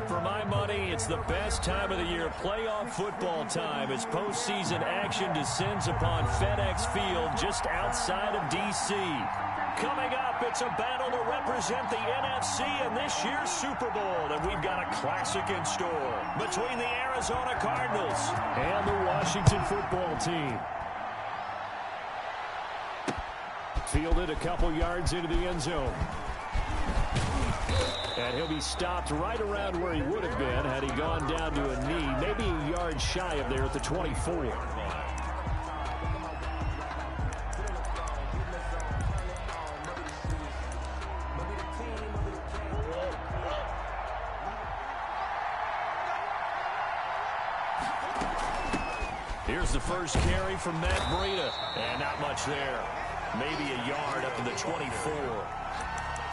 For my money, it's the best time of the year, playoff football time, as postseason action descends upon FedEx Field just outside of D.C. Coming up, it's a battle to represent the NFC in this year's Super Bowl, and we've got a classic in store between the Arizona Cardinals and the Washington football team. Fielded a couple yards into the end zone. And he'll be stopped right around where he would have been had he gone down to a knee, maybe a yard shy of there at the 24. Here's the first carry from Matt Breida, and not much there. Maybe a yard up to the 24.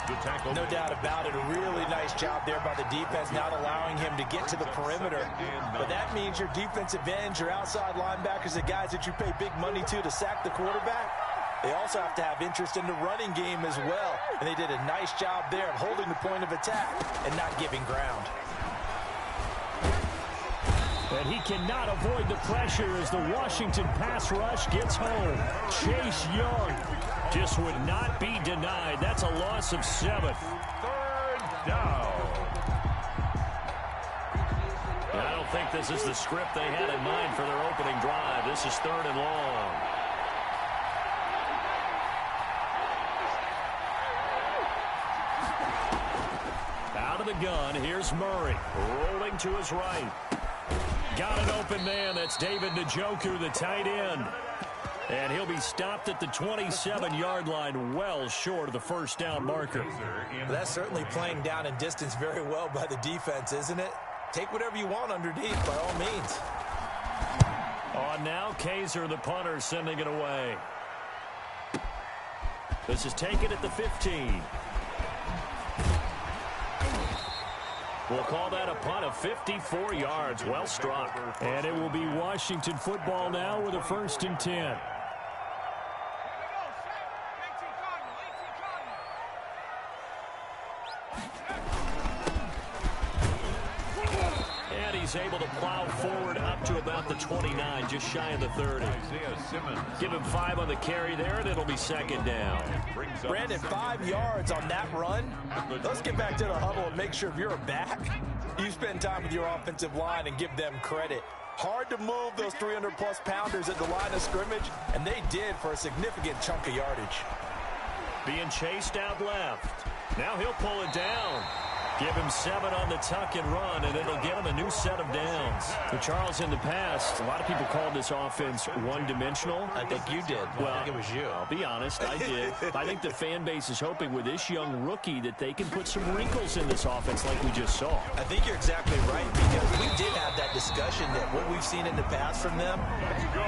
Good tackle. No doubt about it. A really nice job there by the defense, not allowing him to get to the perimeter. But that means your defensive ends, your outside linebackers, the guys that you pay big money to sack the quarterback, they also have to have interest in the running game as well. And they did a nice job there of holding the point of attack and not giving ground. And he cannot avoid the pressure as the Washington pass rush gets home. Chase Young just would not be denied. That's a loss of 7. Third down. I don't think this is the script they had in mind for their opening drive. This is 3rd and long. Out of the gun, here's Murray. Rolling to his right. Got an open man. That's David Njoku, the tight end. And he'll be stopped at the 27-yard line, well short of the first down marker. That's certainly playing down in distance very well by the defense, isn't it? Take whatever you want underneath, by all means. On now, Kaiser, the punter, sending it away. This is taken at the 15. We'll call that a punt of 54 yards. Well struck. And it will be Washington football now with a 1st and 10. And he's able to plow forward up to about the 29, just shy of the 30. Give him 5 on the carry there, and it'll be 2nd down. Brandon, 5 yards on that run. Let's get back to the huddle and make sure if you're a back, you spend time with your offensive line and give them credit. Hard to move those 300-plus pounders at the line of scrimmage, and they did for a significant chunk of yardage. Being chased out left. Now he'll pull it down. Give him 7 on the tuck and run, and it'll get him a new set of downs. So Charles, in the past, a lot of people called this offense one-dimensional. I think you did. Well, I think it was you. I'll be honest, I did. I think the fan base is hoping with this young rookie that they can put some wrinkles in this offense like we just saw. I think you're exactly right, because we did have that discussion that what we've seen in the past from them,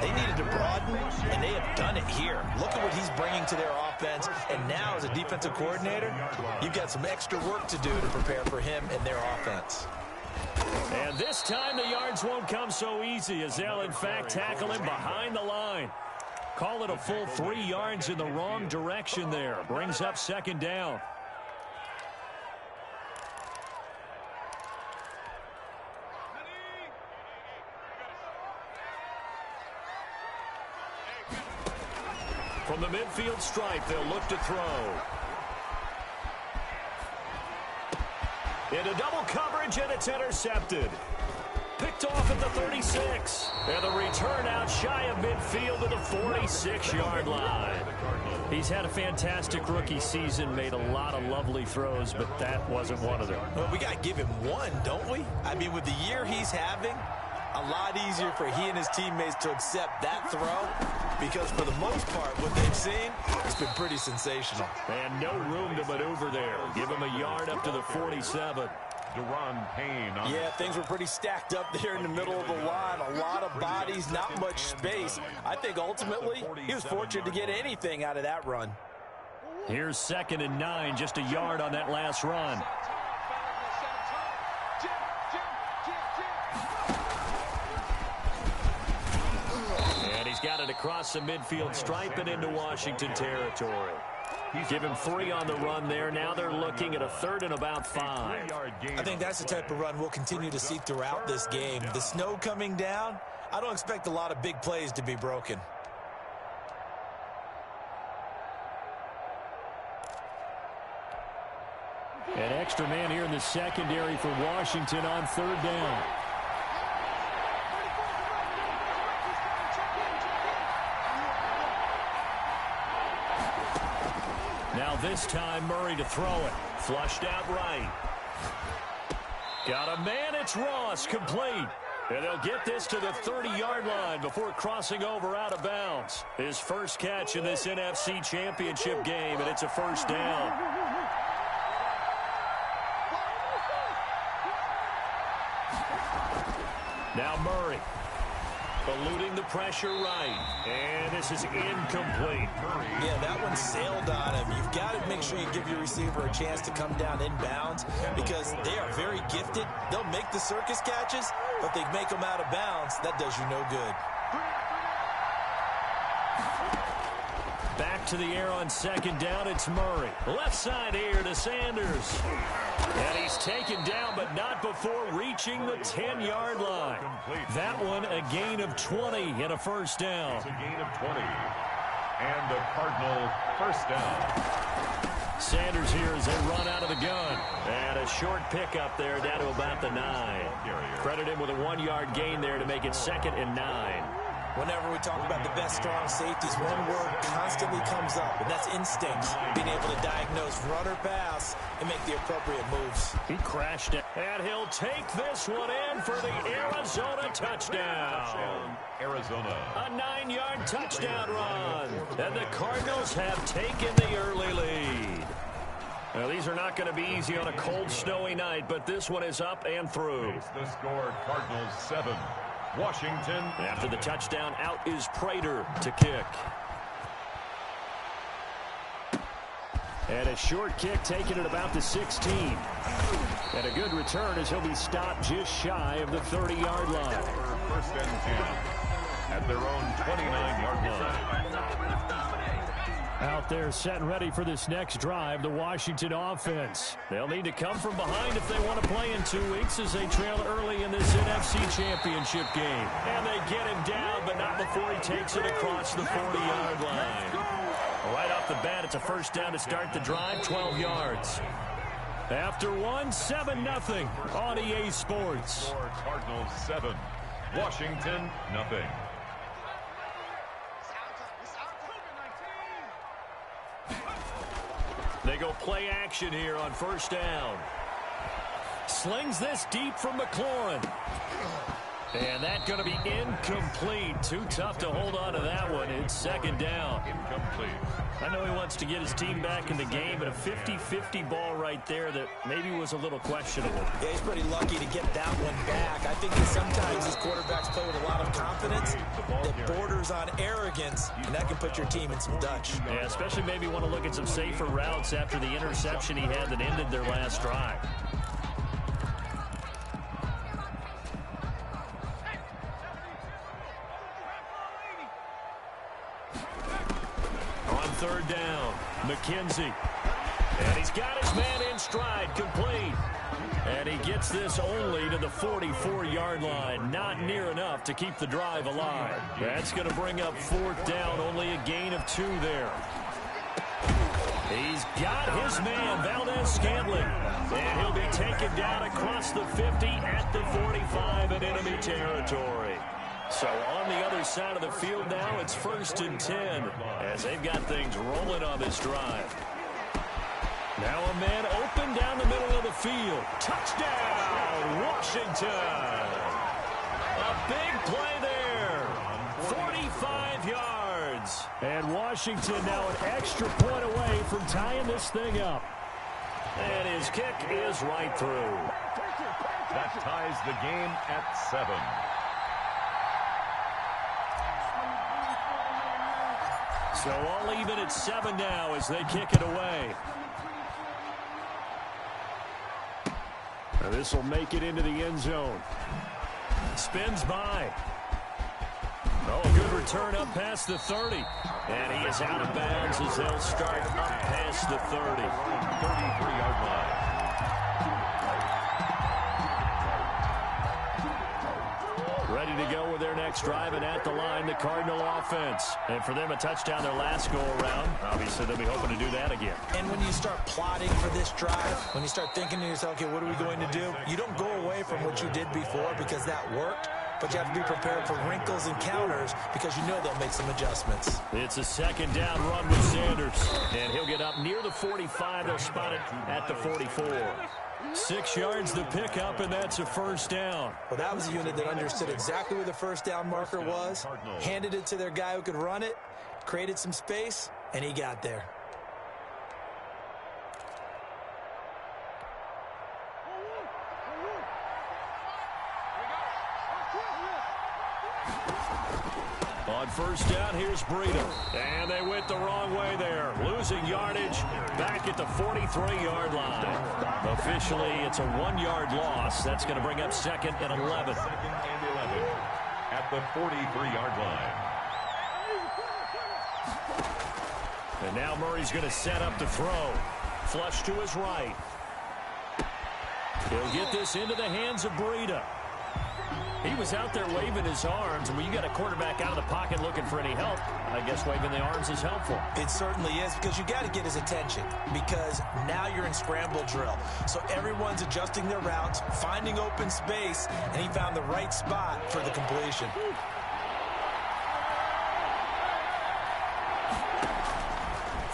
they needed to broaden, and they have done it here. Look at what he's bringing to their offense, and now as a defensive coordinator, you've got some extra work to do to prepare for him and their offense. And this time the yards won't come so easy, as they'll in fact tackle him behind the line. Call it a full 3 yards in the wrong direction there. Brings up 2nd down. From the midfield stripe, they'll look to throw. Into double coverage, and it's intercepted. Picked off at the 36. And the return out shy of midfield to the 46-yard line. He's had a fantastic rookie season, made a lot of lovely throws, but that wasn't one of them. Well, we got to give him one, don't we? I mean, with the year he's having, a lot easier for he and his teammates to accept that throw, because for the most part, what they've seen, it's been pretty sensational. And no room to maneuver there. Give him a yard up to the 47. Yeah, things were pretty stacked up there in the middle of the line. A lot of bodies, not much space. I think ultimately he was fortunate to get anything out of that run. Here's 2nd and 9, just a yard on that last run. And he's got it across the midfield stripe and into Washington territory. Give him 3 on the run there. Now they're looking at a 3rd and about 5. I think that's the type of run we'll continue to see throughout this game. The snow coming down, I don't expect a lot of big plays to be broken. An extra man here in the secondary for Washington on 3rd down. Now this time Murray to throw it. Flushed out right. Got a man, it's Ross, complete. And they'll get this to the 30-yard line before crossing over out of bounds. His first catch in this NFC Championship game, and it's a 1st down. Now Murray. Eluding the pressure right. And this is incomplete. Yeah, that one sailed on him. You've got to make sure you give your receiver a chance to come down inbounds because they are very gifted. They'll make the circus catches, but they make them out of bounds. That does you no good. Back to the air on 2nd down. It's Murray. Left side here to Sanders. And he's taken down, but not before reaching the 10-yard line. That one a gain of 20 and a 1st down. It's a gain of 20. And the Cardinal 1st down. Sanders here as they run out of the gun. And a short pickup there down to about the 9. Credit him with a 1-yard gain there to make it 2nd and 9. Whenever we talk about the best strong safeties, one word constantly comes up, and that's instinct. Being able to diagnose run or pass and make the appropriate moves. He crashed it, and he'll take this one in for the Arizona touchdown. Arizona. A 9-yard touchdown run, and the Cardinals have taken the early lead. Now, these are not going to be easy on a cold, snowy night, but this one is up and through. The score, Cardinals 7. Washington. After the touchdown, out is Prater to kick. And a short kick taken at about the 16. And a good return as he'll be stopped just shy of the 30-yard line. 1st and 10 at their own 29-yard line. Out there set and ready for this next drive, the Washington offense. They'll need to come from behind if they want to play in 2 weeks as they trail early in this NFC Championship game. And they get him down, but not before he takes it across the 40-yard line. Right off the bat, it's a 1st down to start the drive, 12 yards. After one, 7-0 on EA Sports. Cardinals 7, Washington 0. They go play action here on 1st down. Slings this deep from McLaurin. And that's going to be incomplete. Too tough to hold on to that one. It's 2nd down. Incomplete. I know he wants to get his team back in the game, but a 50-50 ball right there that maybe was a little questionable. Yeah, he's pretty lucky to get that one back. I think that sometimes these quarterbacks play with a lot of confidence that borders on arrogance, and that can put your team in some Dutch. Yeah, especially maybe want to look at some safer routes after the interception he had that ended their last drive. On 3rd down, McKenzie. And he's got his man in stride, complete. And he gets this only to the 44-yard line. Not near enough to keep the drive alive. That's going to bring up 4th down, only a gain of 2 there. He's got his man, Valdez-Scantling. And he'll be taken down across the 50 at the 45 in enemy territory. So on the other side of the field now, it's 1st and 10 as they've got things rolling on this drive. Now a man open down the middle of the field. Touchdown, Washington. A big play there. 45 yards. And Washington now an extra point away from tying this thing up. And his kick is right through. That ties the game at 7. So all even at 7 now as they kick it away. This will make it into the end zone. Spins by. Oh, a good return up past the 30. And he is out of bounds as they'll start up past the 30. 33-yard line. Ready to go with their next drive, and at the line, the Cardinal offense. And for them, a touchdown their last go-around. Obviously, they'll be hoping to do that again. And when you start plotting for this drive, when you start thinking to yourself, okay, what are we going to do? You don't go away from what you did before because that worked, but you have to be prepared for wrinkles and counters because you know they'll make some adjustments. It's a second down run with Sanders, and he'll get up near the 45. They'll spot it at the 44. 6 yards the pickup, and that's a first down. Well, that was a unit that understood exactly where the first down marker was, handed it to their guy who could run it, created some space, and he got there. On first down, here's Breida. And they went the wrong way there. Losing yardage back at the 43-yard line. Officially, it's a 1-yard loss. That's going to bring up second and 11. Second and 11 at the 43-yard line. And now Murray's going to set up to throw. Flush to his right. He'll get this into the hands of Breida. He was out there waving his arms, and when you got a quarterback out of the pocket looking for any help, I guess waving the arms is helpful. It certainly is, because you got to get his attention, because now you're in scramble drill. So everyone's adjusting their routes, finding open space, and he found the right spot for the completion.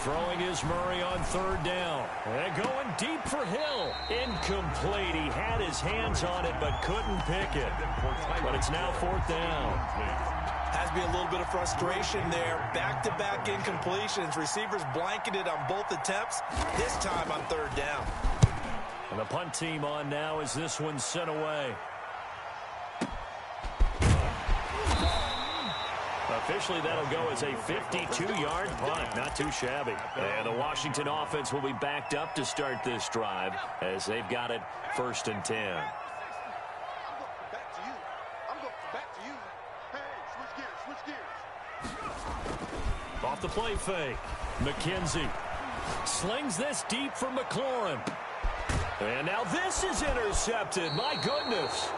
Throwing is Murray on third down. And going deep for Hill. Incomplete. He had his hands on it but couldn't pick it. But it's now fourth down. Has to be a little bit of frustration there. Back-to-back incompletions. Receivers blanketed on both attempts, this time on third down. And the punt team on now as this one's sent away. Officially, that'll go as a 52-yard punt. Not too shabby. And the Washington offense will be backed up to start this drive as they've got it first and 10. Back to you. I'm going back to you. Hey, switch gears. Off the play fake. McKenzie slings this deep for McLaurin. And now this is intercepted. My goodness.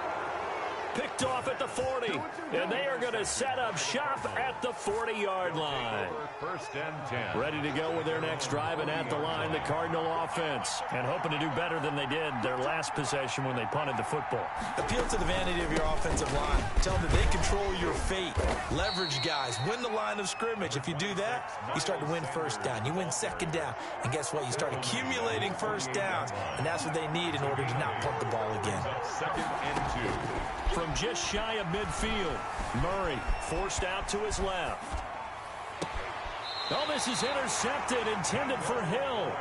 Picked off at the 40, and they are going to set up shop at the 40-yard line. First and 10. Ready to go with their next drive, and at the line, the Cardinal offense. And hoping to do better than they did their last possession when they punted the football. Appeal to the vanity of your offensive line. Tell them that they control your fate. Leverage guys. Win the line of scrimmage. If you do that, you start to win first down. You win second down. And guess what? You start accumulating first downs. And that's what they need in order to not punt the ball again. Second and 2. From just shy of midfield, Murray forced out to his left. Oh, this is intercepted, intended for Hill.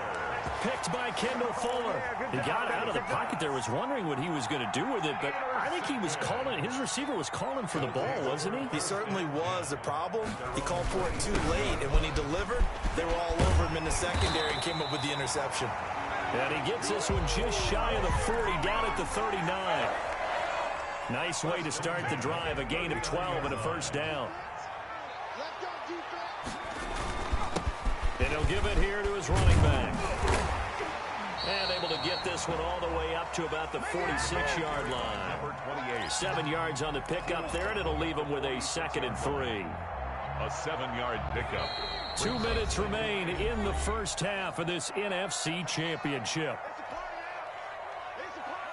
Picked by Kendall Fuller. He got out of the pocket there, was wondering what he was going to do with it, but I think he was calling, his receiver was calling for the ball, wasn't he? He certainly was. The problem, he called for it too late, and when he delivered, they were all over him in the secondary and came up with the interception. And he gets this one just shy of the 40, down at the 39. Nice way to start the drive, a gain of 12 and a first down. And he'll give it here to his running back. And able to get this one all the way up to about the 46-yard line. Number 28. 7 yards on the pickup there, and it'll leave him with a second and 3. A 7-yard pickup. 2 minutes remain in the first half of this NFC Championship.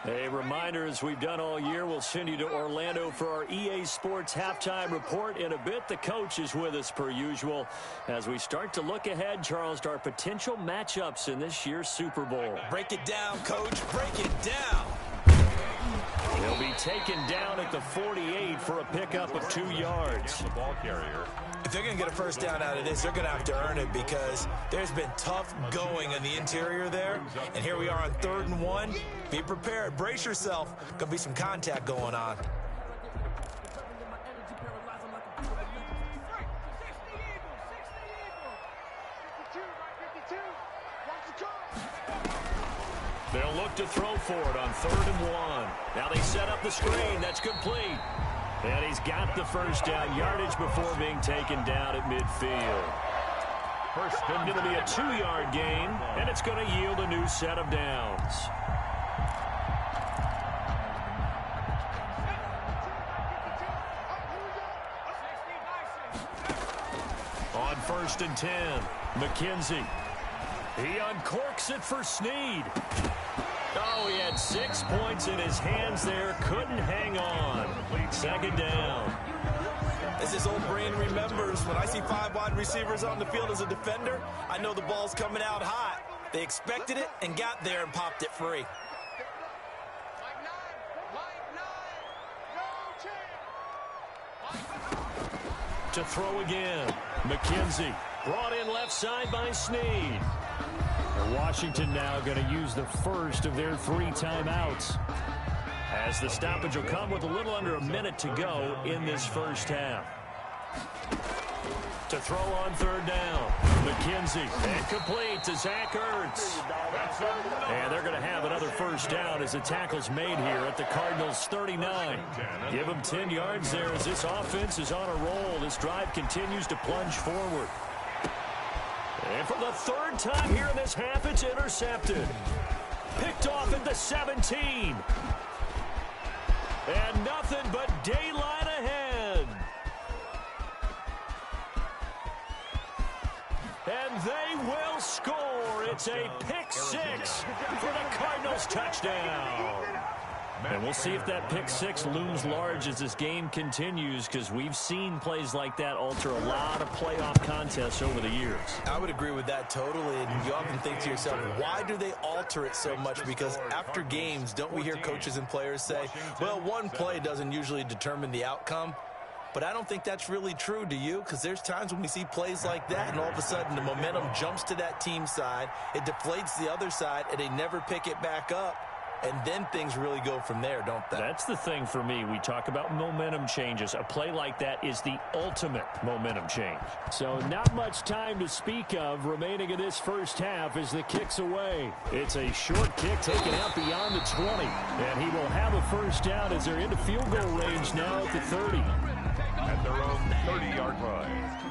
A reminder, as we've done all year, we'll send you to Orlando for our EA Sports halftime report in a bit. The coach is with us per usual as we start to look ahead, Charles, to our potential matchups in this year's Super Bowl. Break it down, Coach. Break it down. He'll be taken down at the 48 for a pickup of 2 yards. The ball carrier. If they're going to get a first down out of this, they're going to have to earn it because there's been tough going in the interior there. And here we are on 3rd and 1. Be prepared. Brace yourself. Going to be some contact going on. They'll look to throw for it on 3rd and 1. Now they set up the screen. That's complete. And he's got the first down, yardage before being taken down at midfield. It'll be a 2-yard gain, and it's going to yield a new set of downs. On 1st and 10, McKenzie. He uncorks it for Snead. Oh, he had 6 points in his hands there. Couldn't hang on. 2nd down. As his old brain remembers, when I see 5 wide receivers on the field as a defender, I know the ball's coming out hot. They expected it and got there and popped it free. To throw again. McKenzie brought in left side by Snead. Washington now going to use the first of their 3 timeouts, as the stoppage will come with a little under a minute to go in this first half. To throw on 3rd down. McKenzie, and complete to Zach Ertz. And they're going to have another first down as the tackle's made here at the Cardinals' 39. Give them 10 yards there as this offense is on a roll. This drive continues to plunge forward. And for the 3rd time here in this half, it's intercepted. Picked off at the 17. And nothing but daylight ahead. And they will score. It's a pick 6 for the Cardinals touchdown. And we'll see if that pick 6 looms large as this game continues, because we've seen plays like that alter a lot of playoff contests over the years. I would agree with that totally, and you often think to yourself, why do they alter it so much? Because after games, don't we hear coaches and players say, well, one play doesn't usually determine the outcome? But I don't think that's really true, do you? Because there's times when we see plays like that, and all of a sudden the momentum jumps to that team side, it deflates the other side, and they never pick it back up. And then things really go from there, don't they? That's the thing for me. We talk about momentum changes. A play like that is the ultimate momentum change. So not much time to speak of remaining in this first half as the kick's away. It's a short kick taken out beyond the 20. And he will have a first down as they're into field goal range now at the 30. At their own 30-yard line.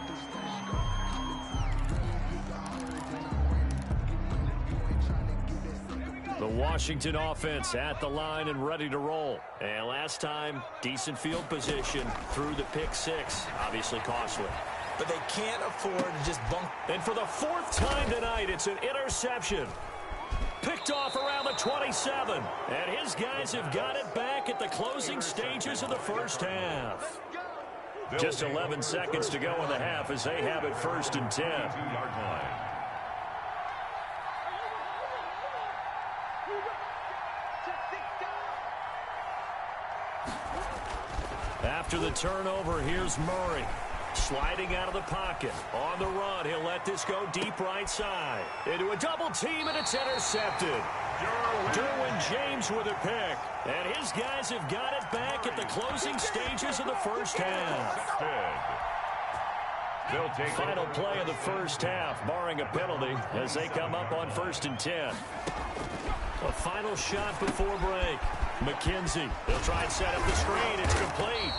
The Washington offense at the line and ready to roll. And last time, decent field position through the pick 6. Obviously costly. But they can't afford to just bump. And for the 4th time tonight, it's an interception. Picked off around the 27. And his guys have got it back at the closing stages of the first half. Just 11 seconds to go in the half as they have it 1st and 10. 2-yard line. After the turnover, here's Murray. Sliding out of the pocket. On the run, he'll let this go deep right side. Into a double team, and it's intercepted. Derwin James with a pick. And his guys have got it back at the closing stages of the first half. Final play of the first half, barring a penalty, as they come up on 1st and 10. A final shot before break. McKenzie, they'll try and set up the screen. It's complete.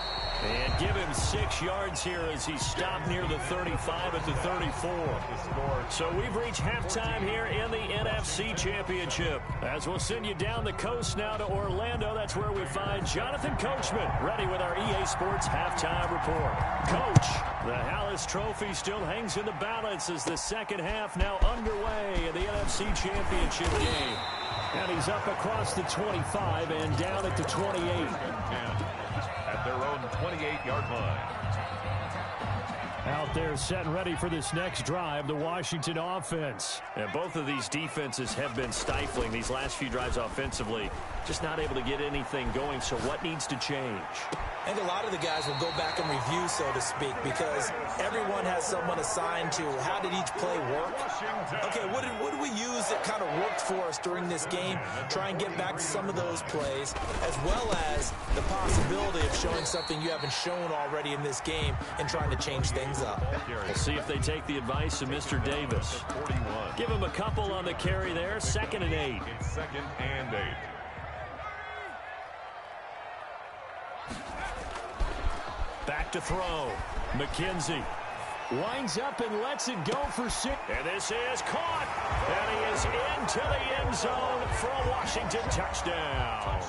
And give him 6 yards here as he stopped near the 35 at the 34. So we've reached halftime here in the NFC Championship. As we'll send you down the coast now to Orlando, that's where we find Jonathan Coachman, ready with our EA Sports halftime report. Coach, the Hallis Trophy still hangs in the balance as the second half now underway in the NFC Championship game. And he's up across the 25 and down at the 28. At their own 28-yard line. Out there set and ready for this next drive, the Washington offense. And both of these defenses have been stifling these last few drives offensively. Just not able to get anything going, so what needs to change? I think a lot of the guys will go back and review, so to speak, because everyone has someone assigned to how did each play work. Okay, what did we use that kind of worked for us during this game? Try and get back to some of those plays, as well as the possibility of showing something you haven't shown already in this game and trying to change things up. We'll see if they take the advice of Mr. Davis. Give him a couple on the carry there, 2nd and 8. It's 2nd and 8. Back to throw. McKenzie winds up and lets it go for 6. And this is caught. And he is into the end zone for a Washington touchdown.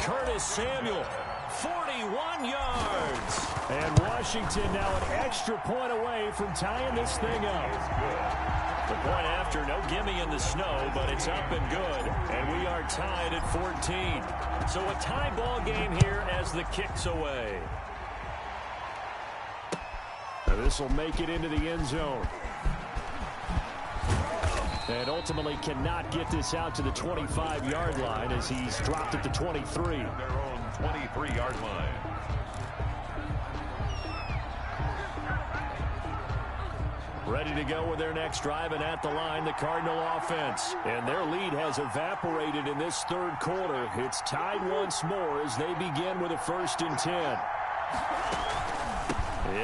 Curtis Samuel, 41 yards. And Washington now an extra point away from tying this thing up. The point after, no gimme in the snow, but it's up and good. And we are tied at 14. So a tie ball game here as the kick's away. This will make it into the end zone. And ultimately cannot get this out to the 25-yard line as he's dropped at the 23. Their own 23-yard line. Ready to go with their next drive, and at the line, the Cardinal offense. And their lead has evaporated in this third quarter. It's tied once more as they begin with a 1st and 10.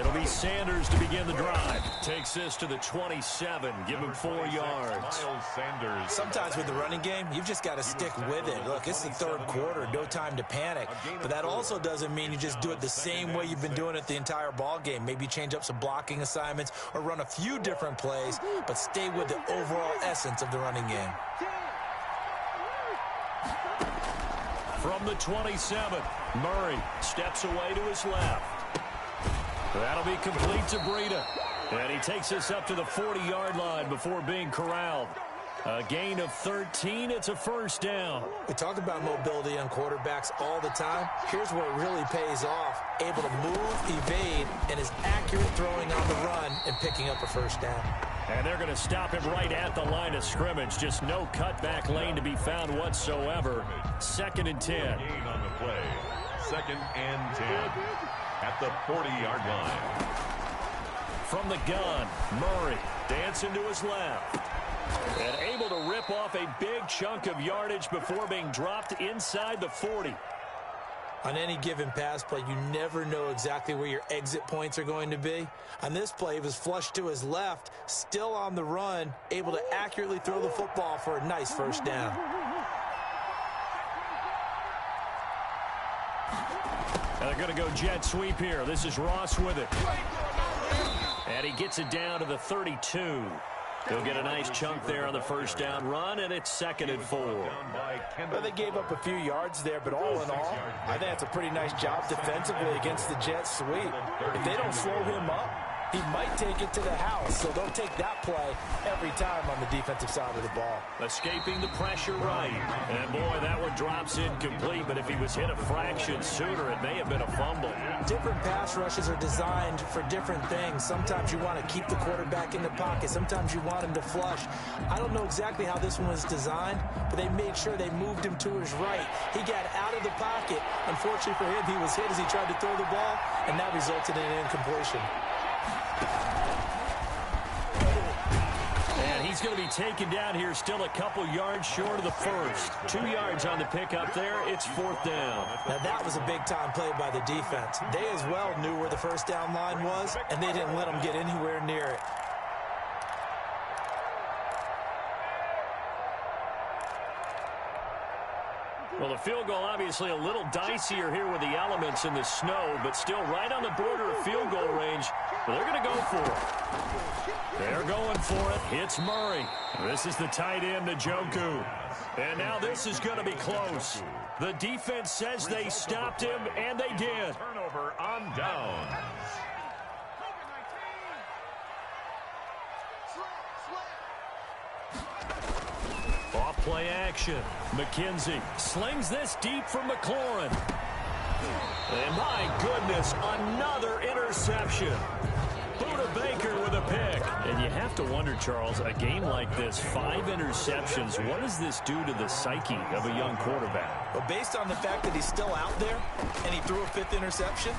It'll be Sanders to begin the drive. Takes this to the 27. Give him 4 yards. Miles Sanders. Sometimes with the running game, you've just got to stick with it. Look, it's the third quarter. No time to panic. But that also doesn't mean you just do it the same way you've been doing it the entire ball game. Maybe change up some blocking assignments or run a few different plays, but stay with the overall essence of the running game. From the 27, Murray steps away to his left. That'll be complete to Breida. And he takes us up to the 40-yard line before being corralled. A gain of 13. It's a 1st down. We talk about mobility on quarterbacks all the time. Here's where it really pays off. Able to move, evade, and is accurate throwing on the run and picking up a 1st down. And they're going to stop him right at the line of scrimmage. Just no cutback lane to be found whatsoever. 2nd and 10. Gain on the play. 2nd and 10. At the 40-yard line. From the gun, Murray dancing to his left. And able to rip off a big chunk of yardage before being dropped inside the 40. On any given pass play, you never know exactly where your exit points are going to be. On this play, he was flushed to his left, still on the run, able to accurately throw the football for a nice 1st down. And they're going to go jet sweep here. This is Ross with it. And he gets it down to the 32. He'll get a nice chunk there on the 1st down run, and it's 2nd and 4. Well, they gave up a few yards there, but all in all, I think that's a pretty nice job defensively against the jet sweep. If they don't slow him up, he might take it to the house, so they'll take that play every time on the defensive side of the ball. Escaping the pressure right. And, boy, that one drops incomplete, but if he was hit a fraction sooner, it may have been a fumble. Different pass rushes are designed for different things. Sometimes you want to keep the quarterback in the pocket. Sometimes you want him to flush. I don't know exactly how this one was designed, but they made sure they moved him to his right. He got out of the pocket. Unfortunately for him, he was hit as he tried to throw the ball, and that resulted in an incompletion. And he's going to be taken down here, still a couple yards short of the 1st. 2 yards on the pickup there. It's 4th down. Now that was a big-time play by the defense. They as well knew where the 1st down line was, and they didn't let them get anywhere near it. Well, the field goal obviously a little dicier here with the elements in the snow, but still right on the border of field goal range. Well, they're going to go for it. They're going for it. It's Murray. This is the tight end, Njoku. And now this is going to be close. The defense says they stopped him, and they did. Turnover on downs. Off play action. McKenzie slings this deep from McLaurin. And my goodness, another interception. Buda Baker with a pick. And you have to wonder, Charles, a game like this, 5 interceptions, what does this do to the psyche of a young quarterback? Well, based on the fact that he's still out there and he threw a 5th interception,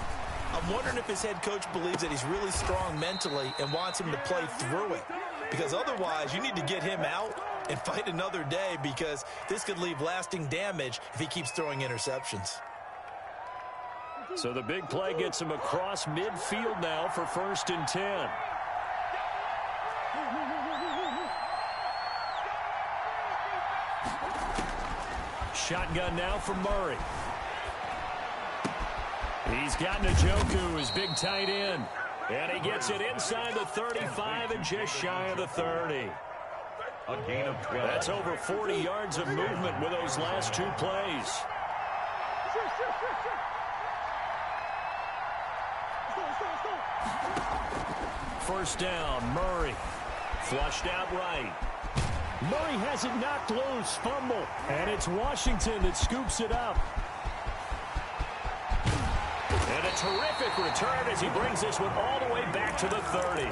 I'm wondering if his head coach believes that he's really strong mentally and wants him to play through it. Because otherwise, you need to get him out and fight another day, because this could leave lasting damage if he keeps throwing interceptions. So the big play gets him across midfield now for 1st and 10. Shotgun now from Murray. He's got Njoku, his big tight end. And he gets it inside the 35 and just shy of the 30. A gain of 12. That's over 40 yards of movement with those last two plays. First down, Murray. Flushed out right. Murray has it knocked loose, fumble. And it's Washington that scoops it up. And a terrific return as he brings this one all the way back to the 30.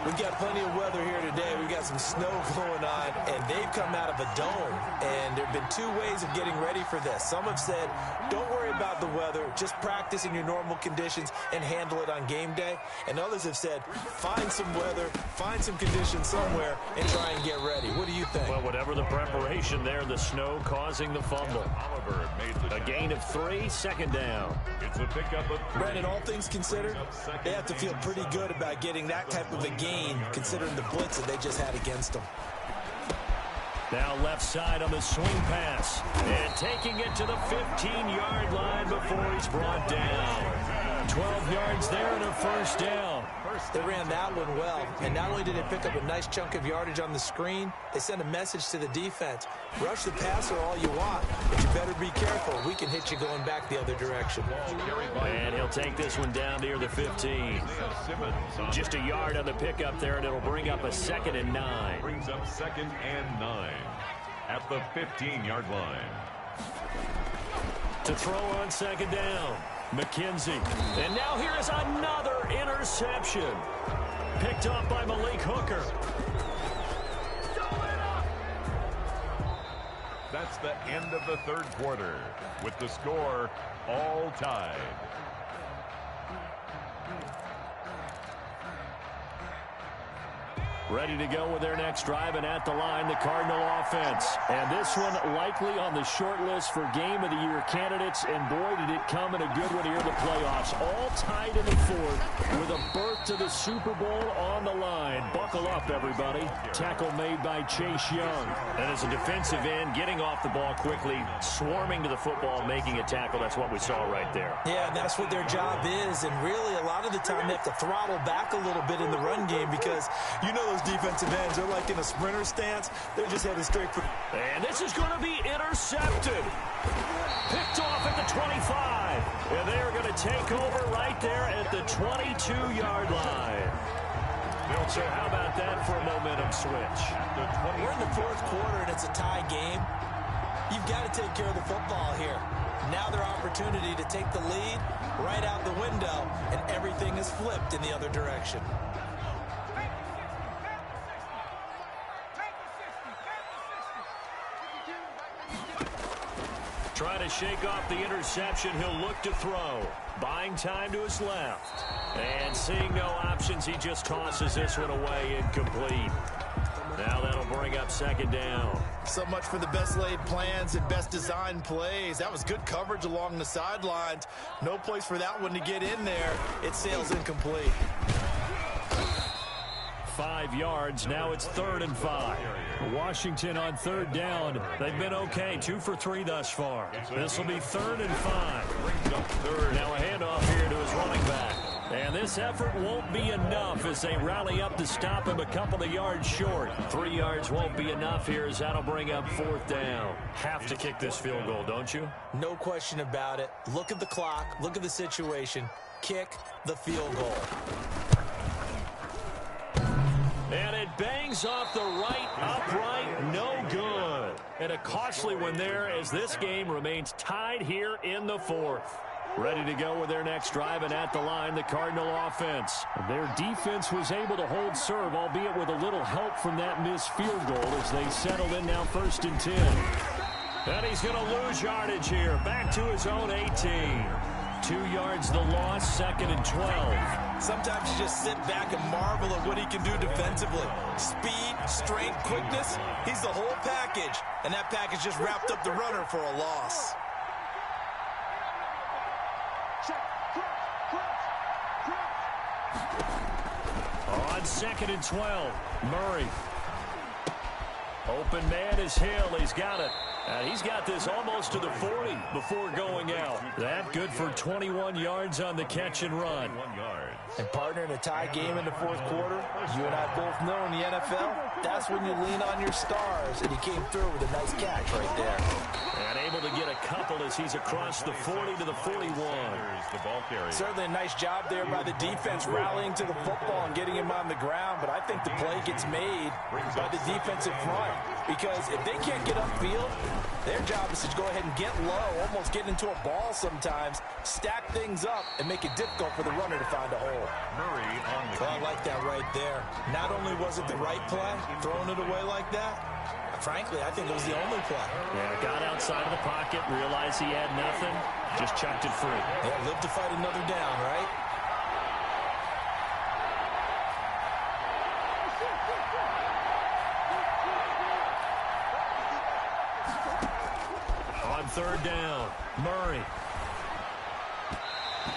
We've got plenty of weather here today. We've got some snow going on, and they've come out of a dome. And there have been two ways of getting ready for this. Some have said, don't worry about the weather. Just practice in your normal conditions and handle it on game day. And others have said, find some weather, find some conditions somewhere, and try and get ready. What do you think? Well, whatever the preparation there, the snow causing the fumble. A gain of 3, second down. It's a pickup of 3. Brandon, all things considered, they have to feel pretty good about getting that type of a gain, considering the blitz that they just had against them. Now left side on the swing pass. And taking it to the 15-yard line before he's brought down. 12 yards there and a first down. They ran that one well, and not only did they pick up a nice chunk of yardage on the screen, they sent a message to the defense. Rush the passer all you want, but you better be careful. We can hit you going back the other direction. And he'll take this one down near the 15. Just a yard on the pickup there, and it'll bring up a 2nd and 9. Brings up 2nd and 9 at the 15-yard line. To throw on second down, McKenzie. And now here is another interception. Picked up by Malik Hooker. That's the end of the third quarter with the score all tied. Ready to go with their next drive, and at the line, the Cardinal offense. And this one likely on the short list for Game of the Year candidates, and boy, did it come in a good one here in the playoffs. All tied in the fourth with a berth to the Super Bowl on the line. Buckle up, everybody. Tackle made by Chase Young. And as a defensive end, getting off the ball quickly, swarming to the football, making a tackle. That's what we saw right there. Yeah, and that's what their job is, and really a lot of the time they have to throttle back a little bit in the run game because you know those defensive ends are like in a sprinter stance. They're just headed straight for... And this is going to be intercepted. Picked off at the 25. And they are going to take over right there at the 22-yard line. So how about that for a momentum switch? We're in the fourth quarter, and it's a tie game. You've got to take care of the football here. Now their opportunity to take the lead right out the window, and everything is flipped in the other direction. Trying to shake off the interception. He'll look to throw. Buying time to his left. And seeing no options, he just tosses this one away incomplete. Now that'll bring up second down. So much for the best laid plans and best designed plays. That was good coverage along the sidelines. No place for that one to get in there. It sails incomplete. 5 yards. Now it's 3rd and 5. Washington on 3rd down. They've been okay. 2 for 3 thus far. This will be 3rd and 5. Now a handoff here to his running back. And this effort won't be enough as they rally up to stop him a couple of yards short. 3 yards won't be enough here as that'll bring up 4th down. Have to kick this field goal, don't you? No question about it. Look at the clock. Look at the situation. Kick the field goal. And it bangs off the right upright. No good. And a costly one there as this game remains tied here in the 4th. Ready to go with their next drive, and at the line, the Cardinal offense. Their defense was able to hold serve, albeit with a little help from that missed field goal as they settled in now 1st and 10. And he's going to lose yardage here. Back to his own 18. 2 yards the loss, 2nd and 12. Sometimes you just sit back and marvel at what he can do defensively. Speed, strength, quickness, he's the whole package. And that package just wrapped up the runner for a loss. On 2nd and 12, Murray. Open man is Hill. He's got it. And he's got this almost to the 40 before going out. That good for 21 yards on the catch and run. And partner, in a tie game in the fourth quarter, you and I both know in the NFL, that's when you lean on your stars, and he came through with a nice catch right there. And able to get a couple as he's across the 40 to the 41. Certainly a nice job there by the defense rallying to the football and getting him on the ground, but I think the play gets made by the defensive front, because if they can't get upfield, their job is to go ahead and get low, almost get into a ball sometimes, stack things up, and make it difficult for the runner to find a hole. Murray on the I like that right there. Not only was it the right play, throwing it away like that, frankly, I think it was the only play. Yeah, got outside of the pocket, realized he had nothing, just chucked it free. Yeah, live to fight another down, right? On third down, Murray.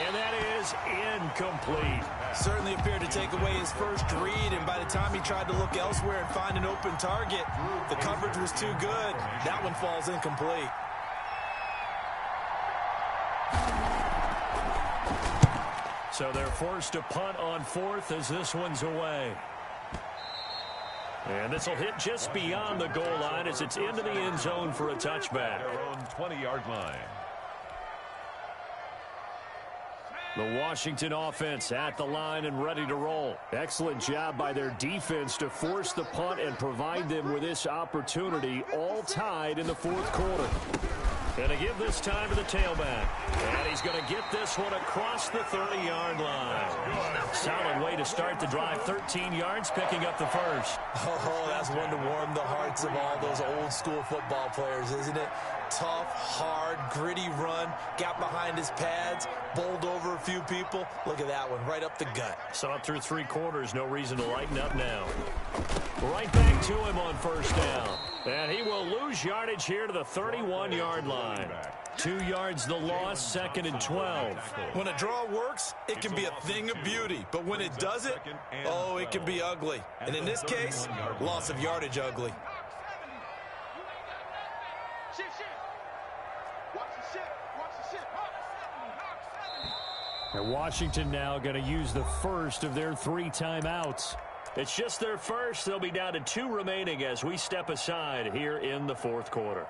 And that is incomplete. Certainly appeared to take away his first read, and by the time he tried to look elsewhere and find an open target, the coverage was too good. That one falls incomplete. So they're forced to punt on fourth as this one's away. And this will hit just beyond the goal line as it's into the end zone for a touchback. their own 20-yard line. The Washington offense at the line and ready to roll. Excellent job by their defense to force the punt and provide them with this opportunity, all tied in the fourth quarter. And to give this time to the tailback. And he's going to get this one across the 30-yard line. Solid way to start the drive. 13 yards, picking up the first. Oh, that's one to warm the hearts of all those old-school football players, isn't it? Tough, hard, gritty run. Got behind his pads, bowled over a few people. Look at that one, right up the gut. Saw it through three quarters. No reason to lighten up now. Right back to him on first down. And he will lose yardage here to the 31-yard line. 2 yards the loss, second and 12. When a draw works, it can be a thing of beauty. But when it doesn't, oh, it can be ugly. And in this case, loss of yardage ugly. And Washington now going to use the first of their 3 timeouts. It's just their first. They'll be down to 2 remaining as we step aside here in the fourth quarter.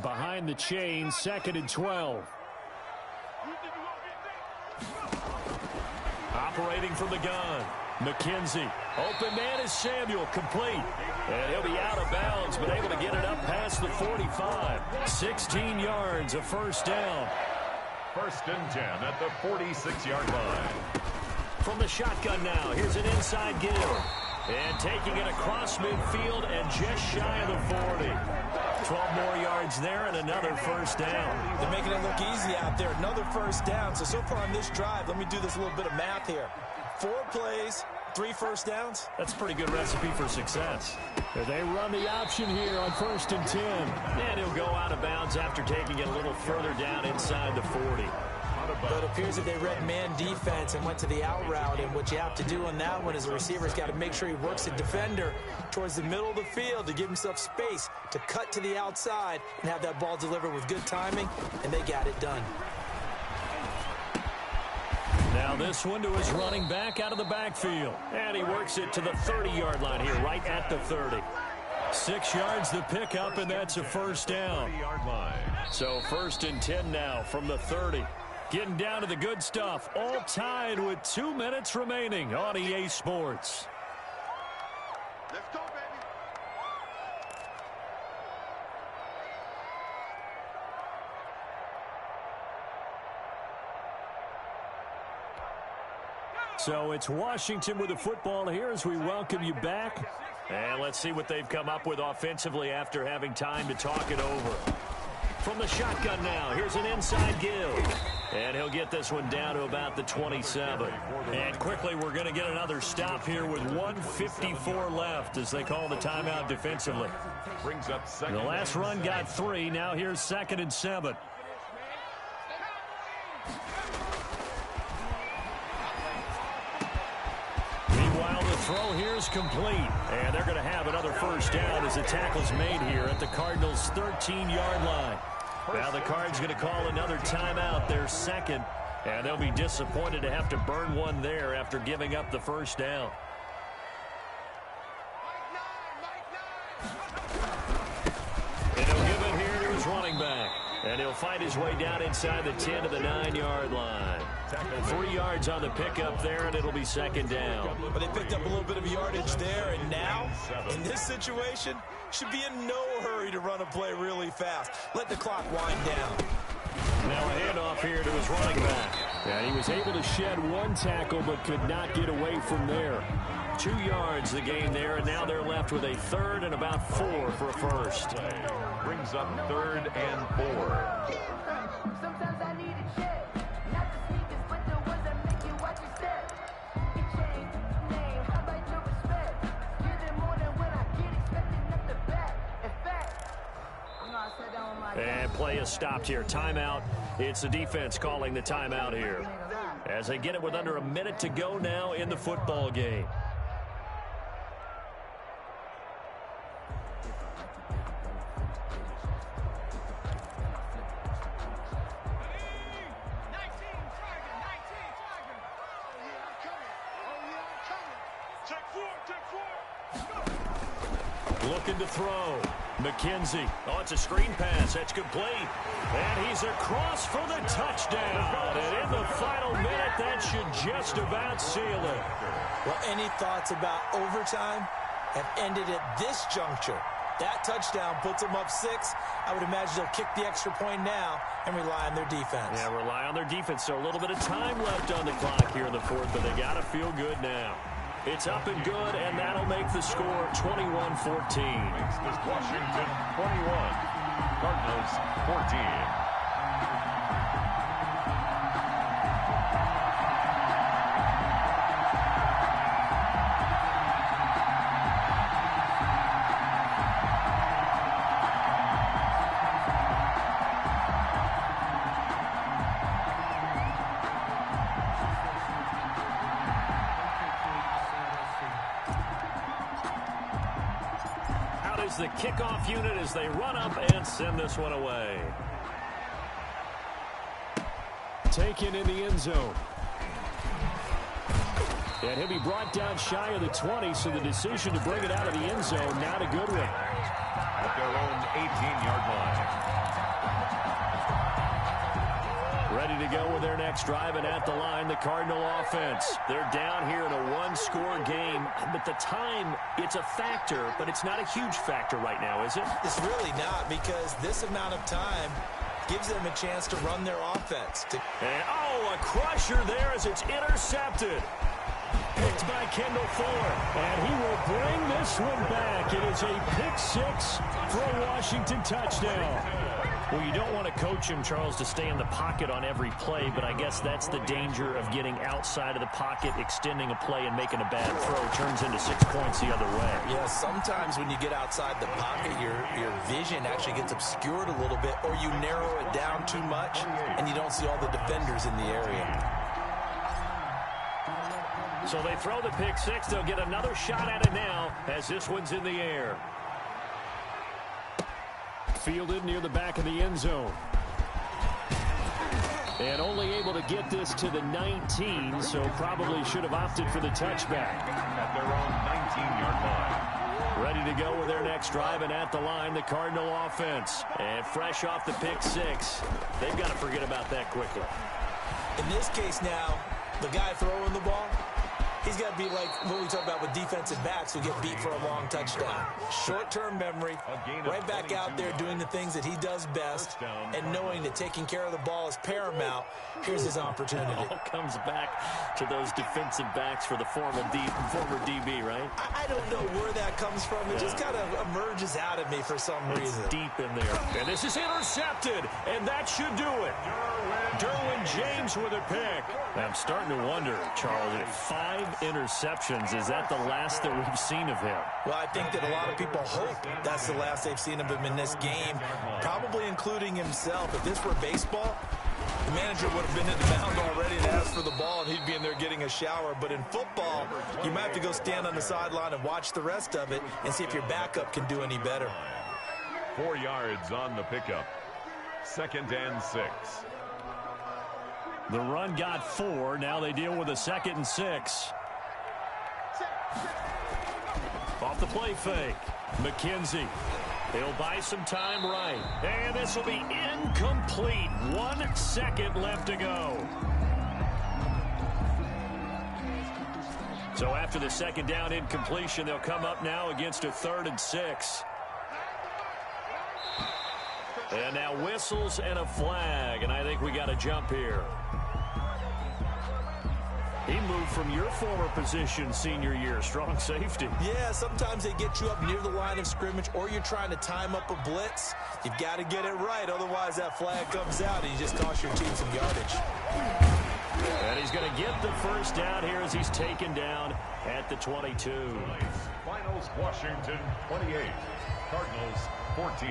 Behind the chain, second and 12. Operating from the gun. McKenzie. Open man is Samuel, complete. And he'll be out of bounds, but able to get it up past the 45. 16 yards, a first down. First and 10 at the 46-yard line. From the shotgun now, here's an inside give. And taking it across midfield and just shy of the 40. 12 more yards there and another first down. They're making it look easy out there. Another first down. So far on this drive, let me do this little bit of math here. 4 plays, 3 first downs. That's a pretty good recipe for success. They run the option here on first and 10. And he'll go out of bounds after taking it a little further down inside the 40. But it appears that they read man defense and went to the out route. And what you have to do on that one is the receiver's got to make sure he works the defender towards the middle of the field to give himself space to cut to the outside and have that ball delivered with good timing, and they got it done. Now this one to his running back out of the backfield. And he works it to the 30-yard line here, right at the 30. 6 yards the pickup, and that's a first down. So first and 10 now from the 30. Getting down to the good stuff. All tied with 2 minutes remaining on EA Sports. Let's go, baby. So it's Washington with the football here as we welcome you back. And let's see what they've come up with offensively after having time to talk it over. From the shotgun now, here's an inside give. And he'll get this one down to about the 27. And quickly, we're going to get another stop here with 1:54 left as they call the timeout defensively. Brings up second. The last run got 3. Now here's second and 7. Meanwhile, the throw here is complete. And they're going to have another first down as the tackle's made here at the Cardinals' 13-yard line. Now the Cards going to call another timeout, their second. And they'll be disappointed to have to burn one there after giving up the first down. And he'll give it here to his running back. And he'll find his way down inside the 10 to the 9-yard line. 3 yards on the pickup there, and it'll be second down. But they picked up a little bit of yardage there, and now, in this situation, should be in no hurry to run a play really fast. Let the clock wind down. Now a handoff here to his running back. And he was able to shed one tackle, but could not get away from there. 2 yards the gain there, and now they're left with a third and about 4 for a first. Brings up 3rd and 4. Sometimes I need a check. Not the sneakers, but the ones that make you watch your step. You change name, how about your respect? Give them more than when I get expecting at the back. In fact, I'm not sat down with my And play is stopped here. Timeout. It's the defense calling the timeout here. As they get it with under a minute to go now in the football game. Looking to throw. McKenzie. Oh, it's a screen pass. That's complete. And he's across for the touchdown. And in the final minute, that should just about seal it. Well, any thoughts about overtime have ended at this juncture. That touchdown puts them up 6. I would imagine they'll kick the extra point now and rely on their defense. Yeah, rely on their defense. So a little bit of time left on the clock here in the fourth, but they got to feel good now. It's up and good, and that'll make the score 21-14. Makes this Washington 21, Cardinals 14. The kickoff unit as they run up and send this one away. Taken in the end zone. And he'll be brought down shy of the 20, so the decision to bring it out of the end zone now to Goodwin. At their own 18-yard line. Ready to go with their next drive, and at the line, the Cardinal offense. They're down here in a one-score game, but the time, it's a factor, but it's not a huge factor right now, is it? It's really not, because this amount of time gives them a chance to run their offense. And, oh, a crusher there as it's intercepted. Picked by Kendall Fuller, and he will bring this one back. It is a pick 6 for a Washington touchdown. Well, you don't want to coach him, Charles, to stay in the pocket on every play, but I guess that's the danger of getting outside of the pocket, extending a play, and making a bad throw. Turns into 6 points the other way. Yeah, sometimes when you get outside the pocket, your vision actually gets obscured a little bit, or you narrow it down too much, and you don't see all the defenders in the area. So they throw the pick 6. They'll get another shot at it now as this one's in the air. Fielded near the back of the end zone. And only able to get this to the 19, so probably should have opted for the touchback. At their own 19-yard line. Ready to go with their next drive, and at the line, the Cardinal offense. And fresh off the pick 6, they've got to forget about that quickly. In this case now, the guy throwing the ball, he's got to be like what we talk about with defensive backs who get beat for a long touchdown. Short-term memory, right back out there doing the things that he does best, and knowing that taking care of the ball is paramount. Here's his opportunity. It all comes back to those defensive backs for the former DB, right? I don't know where that comes from. It just kind of emerges out of me for some reason. It's deep in there. And this is intercepted, and that should do it. Derwin James with a pick. I'm starting to wonder, Charles, if 5 interceptions, is that the last that we've seen of him? Well, I think that a lot of people hope that's the last they've seen of him in this game, probably including himself. If this were baseball, The manager would have been in the mound already and asked for the ball, and he'd be in there getting a shower. But in football, you might have to go stand on the sideline and watch the rest of it and see if your backup can do any better. 4 yards on the pickup. 2nd and 6. The run got 4. Now they deal with a 2nd and 6. Off the play fake. McKenzie. He'll buy some time right. And this will be incomplete. 1 second left to go. So after the 2nd down incompletion, they'll come up now against a 3rd and 6. And now whistles and a flag, and I think we got a jump here. He moved from your former position senior year, strong safety. Yeah, sometimes they get you up near the line of scrimmage, or you're trying to time up a blitz. You've got to get it right, otherwise that flag comes out and you just cost your team some yardage. And he's going to get the 1st down here as he's taken down at the 22. Finals, Washington 28, Cardinals 14.